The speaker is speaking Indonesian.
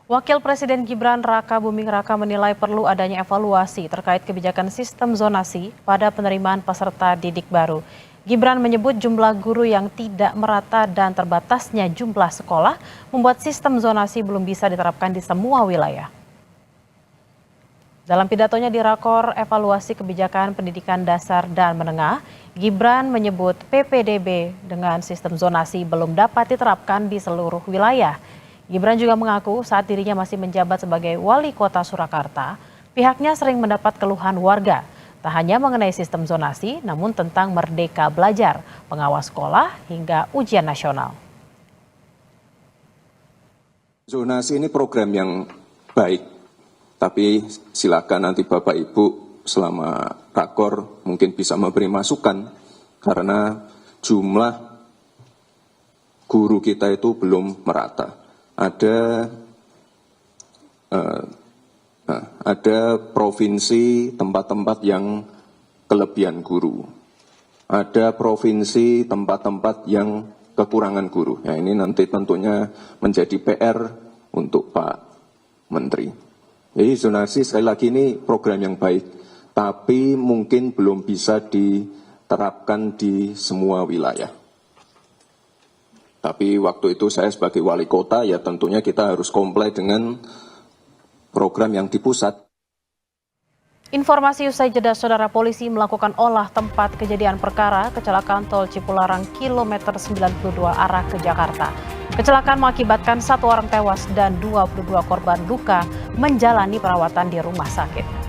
Wakil Presiden Gibran Raka Buming Raka menilai perlu adanya evaluasi terkait kebijakan sistem zonasi pada penerimaan peserta didik baru. Gibran menyebut jumlah guru yang tidak merata dan terbatasnya jumlah sekolah membuat sistem zonasi belum bisa diterapkan di semua wilayah. Dalam pidatonya di Rakor Evaluasi Kebijakan Pendidikan Dasar dan Menengah, Gibran menyebut PPDB dengan sistem zonasi belum dapat diterapkan di seluruh wilayah. Gibran juga mengaku saat dirinya masih menjabat sebagai wali kota Surakarta, pihaknya sering mendapat keluhan warga, tak hanya mengenai sistem zonasi, namun tentang merdeka belajar, pengawas sekolah, hingga ujian nasional. Zonasi ini program yang baik, tapi silakan nanti Bapak Ibu selama rakor mungkin bisa memberi masukan, karena jumlah guru kita itu belum merata. Ada provinsi tempat-tempat yang kelebihan guru, ada provinsi tempat-tempat yang kekurangan guru. Ya, ini nanti tentunya menjadi PR untuk Pak Menteri. Jadi zonasi sekali lagi ini program yang baik, tapi mungkin belum bisa diterapkan di semua wilayah. Tapi waktu itu saya sebagai wali kota, ya tentunya kita harus comply dengan program yang di pusat. Informasi usai jeda, saudara, polisi melakukan olah tempat kejadian perkara kecelakaan tol Cipularang kilometer 92 arah ke Jakarta. Kecelakaan mengakibatkan 1 orang tewas dan 22 korban luka menjalani perawatan di rumah sakit.